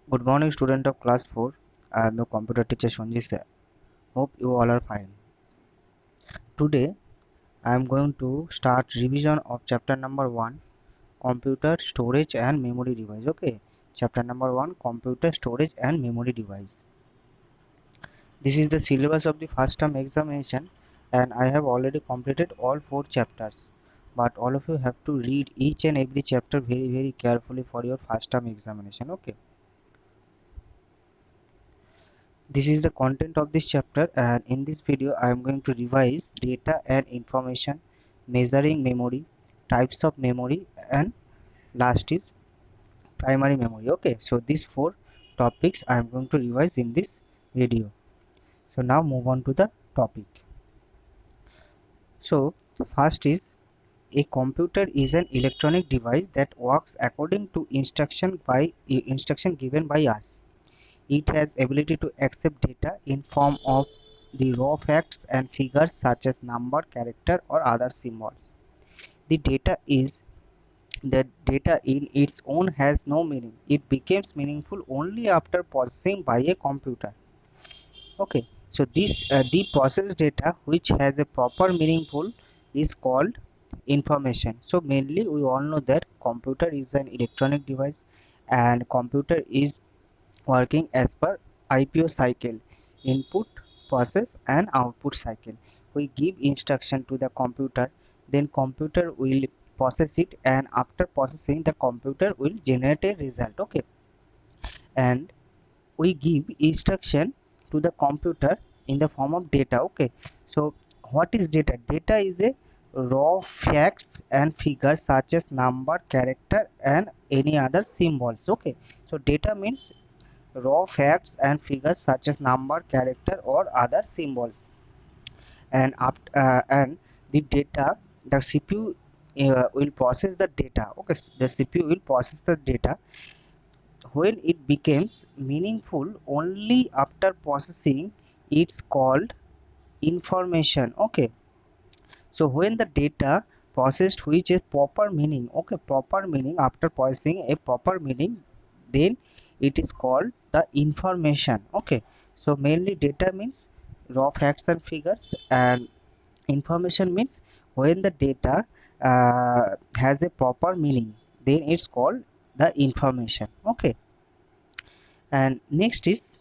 Good morning, student of class 4. I am the computer teacher Sonji sir. Hope you all are fine. Today, I am going to start revision of chapter number 1, computer storage and memory device. Okay, chapter number 1, computer storage and memory device. This is the syllabus of the first term examination, and I have already completed all 4 chapters. But all of you have to read each and every chapter very carefully for your first term examination. Okay. This is the content of this chapter, and in this video I am going to revise data and information, measuring memory, types of memory, and last is primary memory. Okay, so these 4 topics I am going to revise in this video. So now move on to the topic. So first is, a computer is an electronic device that works according to instruction given by us. It has ability to accept data in form of the raw facts and figures such as number, character, or other symbols. The data in its own has no meaning. It becomes meaningful only after processing by a computer. Okay, so the processed data which has a proper meaningful is called information. So mainly we all know that computer is an electronic device, and computer is working as per IPO cycle, input, process, and output cycle. We give instruction to the computer, then computer will process it, and after processing the computer will generate a result. Okay, and we give instruction to the computer in the form of data. Okay, so what is data? Data is a raw facts and figures such as number, character, and any other symbols. Okay, so data means raw facts and figures such as number, character, or other symbols. And the data, the CPU will process the data. Okay, the CPU will process the data. When it becomes meaningful only after processing, it's called information. Okay, so when the data processed which is proper meaning, okay, proper meaning after processing a proper meaning, then it is called the information. Okay, so mainly data means raw facts and figures, and information means when the data has a proper meaning, then it's called the information. Okay, and next is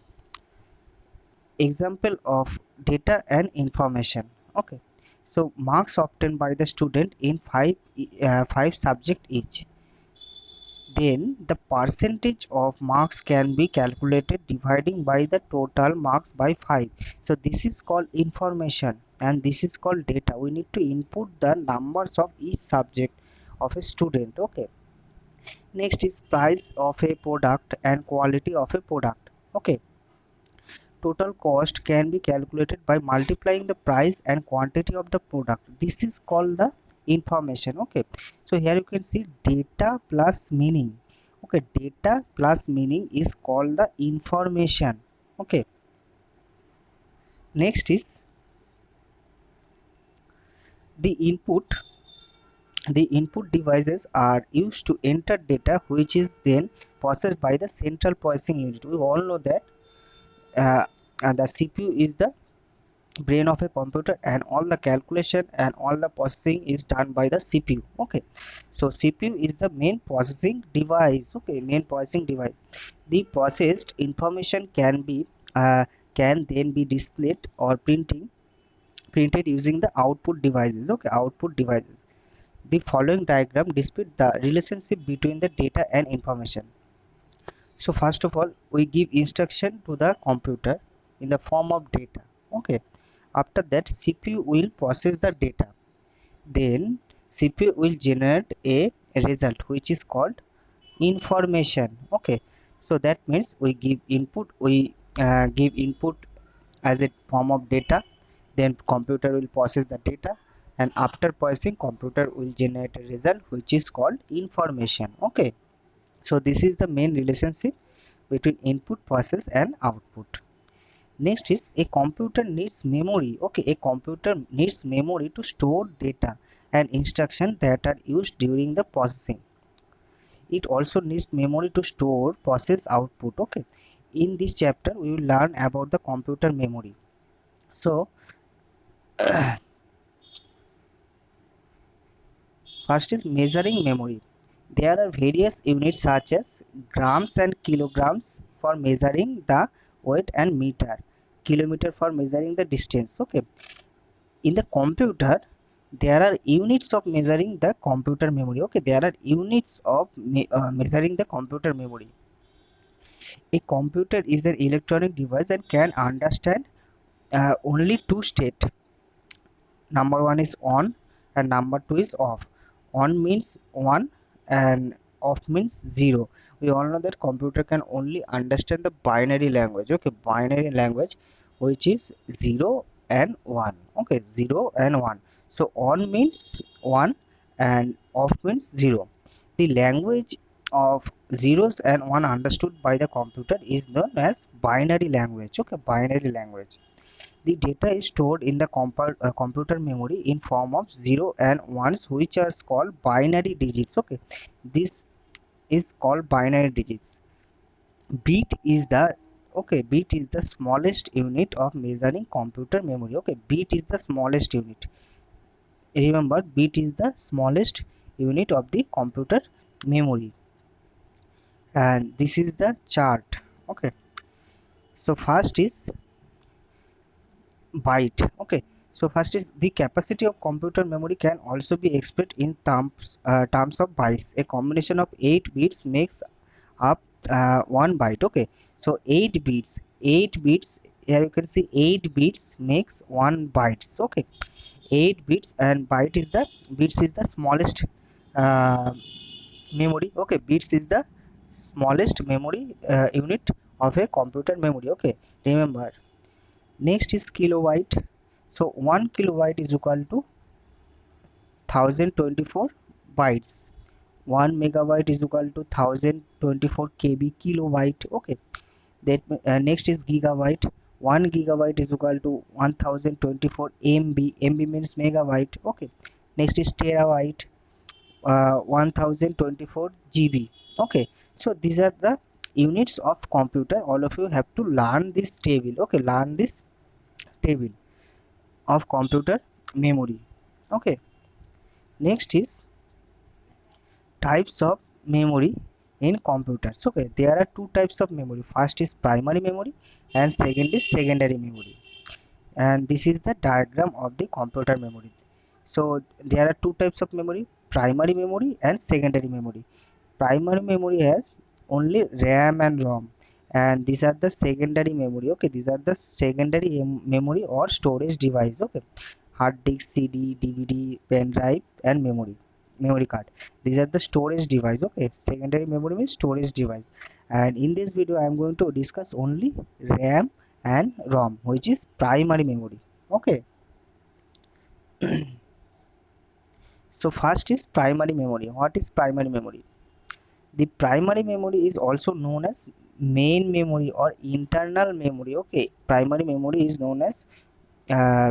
example of data and information. Okay, so marks obtained by the student in five subject each, then the percentage of marks can be calculated dividing by the total marks by 5. So this is called information and this is called data. We need to input the numbers of each subject of a student. Okay, next is price of a product and quality of a product. Okay, total cost can be calculated by multiplying the price and quantity of the product. This is called the information. Okay, so here you can see data plus meaning. Okay, data plus meaning is called the information. Okay, next is the input. The input devices are used to enter data which is then processed by the central processing unit. We all know that uh, the CPU is the brain of a computer, and all the calculation and all the processing is done by the CPU. Okay, so CPU is the main processing device. Okay, main processing device. The processed information can then be displayed or printed using the output devices. Okay, output devices. The following diagram displays the relationship between the data and information. So first of all, we give instruction to the computer in the form of data. Okay, after that CPU will process the data, then CPU will generate a result which is called information. Okay, so that means we give input as a form of data, then computer will process the data, and after processing computer will generate a result which is called information. Okay, so this is the main relationship between input, process, and output. Next is a computer needs memory. Okay, a computer needs memory to store data and instruction that are used during the processing. It also needs memory to store process output. Okay, in this chapter we will learn about the computer memory. So first is measuring memory. There are various units such as grams and kilograms for measuring the weight, and meter, kilometer for measuring the distance. Okay, in the computer there are units of measuring the computer memory. Okay, there are units of measuring the computer memory. A computer is an electronic device and can understand only two states. Number one is on and number two is off. On means one and off means zero. We all know that computer can only understand the binary language. Okay, binary language, which is 0 and 1. Okay, 0 and 1. So on means 1 and off means 0. The language of zeros and 1 understood by the computer is known as binary language. Okay, binary language. The data is stored in the computer memory in form of 0 and 1s, which are called binary digits. Okay, this is called binary digits. Bit is the bit is the smallest unit of measuring computer memory. Okay, bit is the smallest unit. Remember, bit is the smallest unit of the computer memory. And this is the chart. Okay, so first is byte. Okay, so first is the capacity of computer memory can also be expressed in terms of bytes. A combination of 8 bits makes up 1 byte. Okay, so 8 bits, here you can see 8 bits makes 1 bytes. Okay, 8 bits, and bits is the smallest uh, memory. Okay, bits is the smallest memory unit of a computer memory. Okay, remember. Next is kilobyte. So 1 kilobyte is equal to 1024 bytes. 1 megabyte is equal to 1024 kb kilobyte. Okay, that next is gigabyte. 1 gigabyte is equal to 1024 mb. mb means megabyte. Okay, next is terabyte. 1024 gb. Okay, so these are the units of computer. All of you have to learn this table. Okay, learn this table of computer memory. Okay, next is types of memory in computers. Okay, there are two types of memory. First is primary memory and second is secondary memory. And this is the diagram of the computer memory. So there are two types of memory: primary memory and secondary memory. Primary memory has only RAM and ROM, and these are the secondary memory. Okay, these are the secondary memory or storage device. Okay, hard disk, CD, DVD, pen drive, and memory card. These are the storage device. Okay, secondary memory means storage device. And in this video I am going to discuss only RAM and ROM, which is primary memory. Okay, so first is primary memory. What is primary memory? The primary memory is also known as main memory or internal memory. Okay, primary memory is known as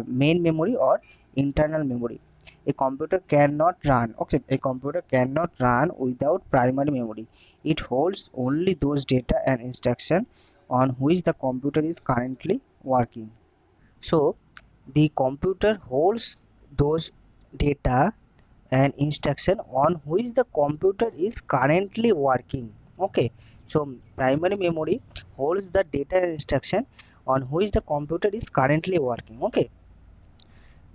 main memory or internal memory. A computer cannot run. Okay, a computer cannot run without primary memory. It holds only those data and instruction on which the computer is currently working. So the computer holds those data and instruction on which the computer is currently working. Okay, so primary memory holds the data and instruction on which the computer is currently working. Okay,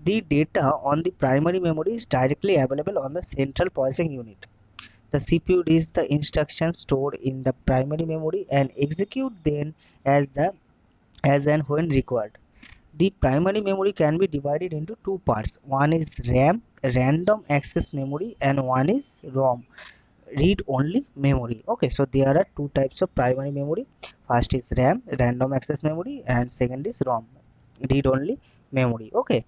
the data on the primary memory is directly available on the central processing unit. The CPU reads the instructions stored in the primary memory and execute them as and when required. The primary memory can be divided into two parts. One is RAM, random access memory, and one is ROM, read only memory. Okay, so there are two types of primary memory. First is RAM, random access memory, and second is ROM, read only memory. Okay,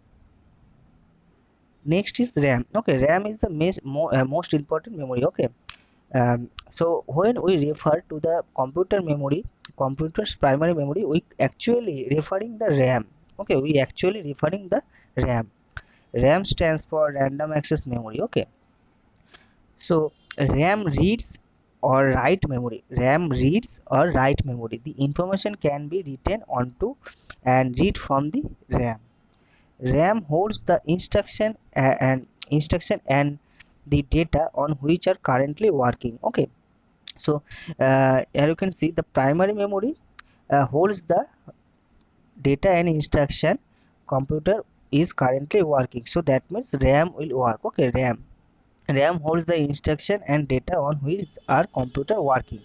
next is RAM. Okay, RAM is the most important memory. Okay, so when we refer to the computer memory, computer's primary memory, we actually referring the RAM. Okay, we actually referring the RAM. RAM stands for random access memory. Okay, so RAM reads or write memory. RAM reads or write memory. The information can be written onto and read from the RAM. RAM holds the instruction and the data on which are currently working. Okay, so here you can see the primary memory holds the data and instruction computer is currently working. So that means RAM will work. Okay, RAM holds the instruction and data on which are computer working.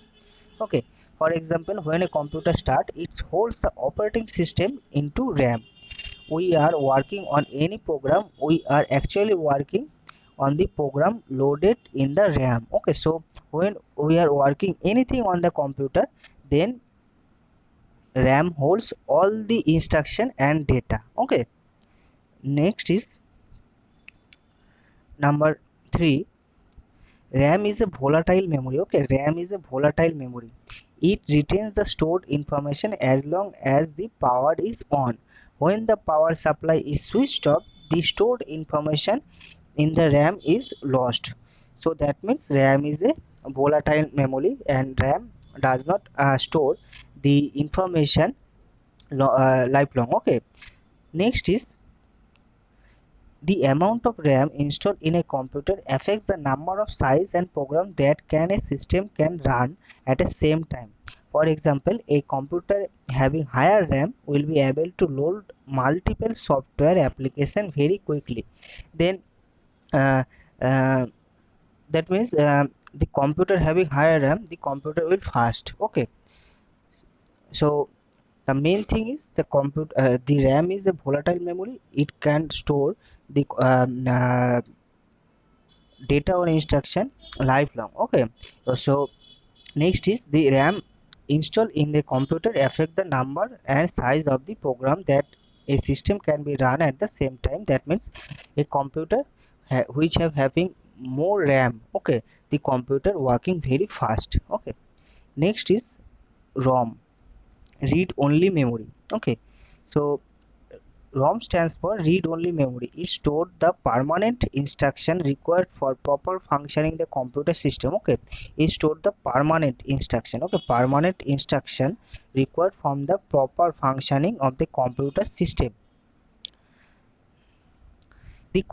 Okay, for example, when a computer start, it holds the operating system into RAM. We are working on any program, we are actually working on the program loaded in the RAM. Okay, so when we are working anything on the computer, then RAM holds all the instruction and data. Okay, next is number 3. RAM is a volatile memory. Okay, RAM is a volatile memory. It retains the stored information as long as the power is on. When the power supply is switched off, the stored information in the RAM is lost. So that means RAM is a volatile memory and RAM does not store the information lifelong. Okay, next is the amount of RAM installed in a computer affects the number of size and program that a system can run at the same time. For example, a computer having higher RAM will be able to load multiple software applications very quickly. Then uh, uh, that means the computer having higher RAM, the computer will fast. Okay, so the main thing is the RAM is a volatile memory. It can store the data or instruction lifelong. Okay, so next is the RAM installed in the computer affect the number and size of the program that a system can be run at the same time. That means a computer which have having more RAM, okay, the computer working very fast. Okay, next is ROM, read only memory. Okay, so ROM stands for read only memory. It stored the permanent instruction required for proper functioning the computer system. Okay, it stored the permanent instruction. Okay, permanent instruction required from the proper functioning of the computer system. The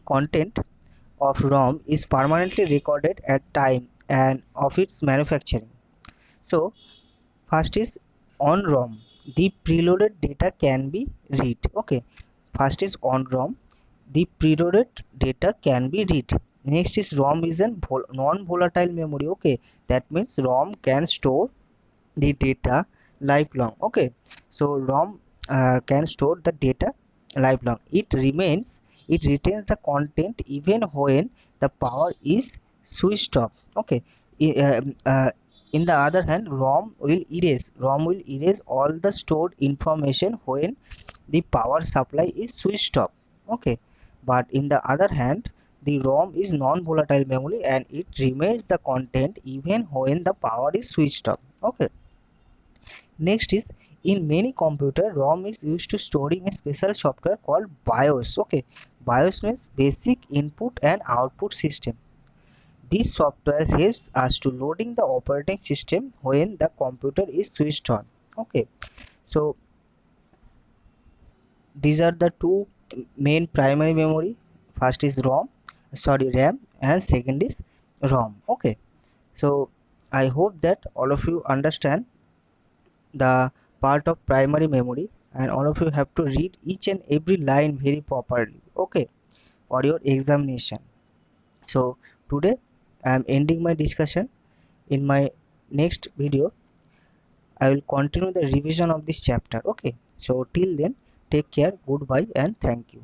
content of ROM is permanently recorded at time and of its manufacturing. So first is on ROM, the preloaded data can be read. Okay, first is on ROM, the preloaded data can be read. Next is ROM is a non-volatile memory. Okay, that means ROM can store the data lifelong. Okay, so ROM can store the data lifelong. It retains the content even when the power is switched off. Okay, I- um, uh, in the other hand, ROM will erase all the stored information when the power supply is switched off. Okay, but in the other hand, the ROM is non-volatile memory and it remains the content even when the power is switched off. Okay, next is in many computer ROM is used to storing a special software called BIOS. Okay, BIOS means basic input and output system. This software helps us to loading the operating system when the computer is switched on. Okay, so these are the two main primary memory. First is RAM, and second is ROM. Okay, so I hope that all of you understand the part of primary memory and all of you have to read each and every line very properly. Okay, for your examination. So today I am ending my discussion. In my next video I will continue the revision of this chapter. Okay, so till then, take care, goodbye and thank you.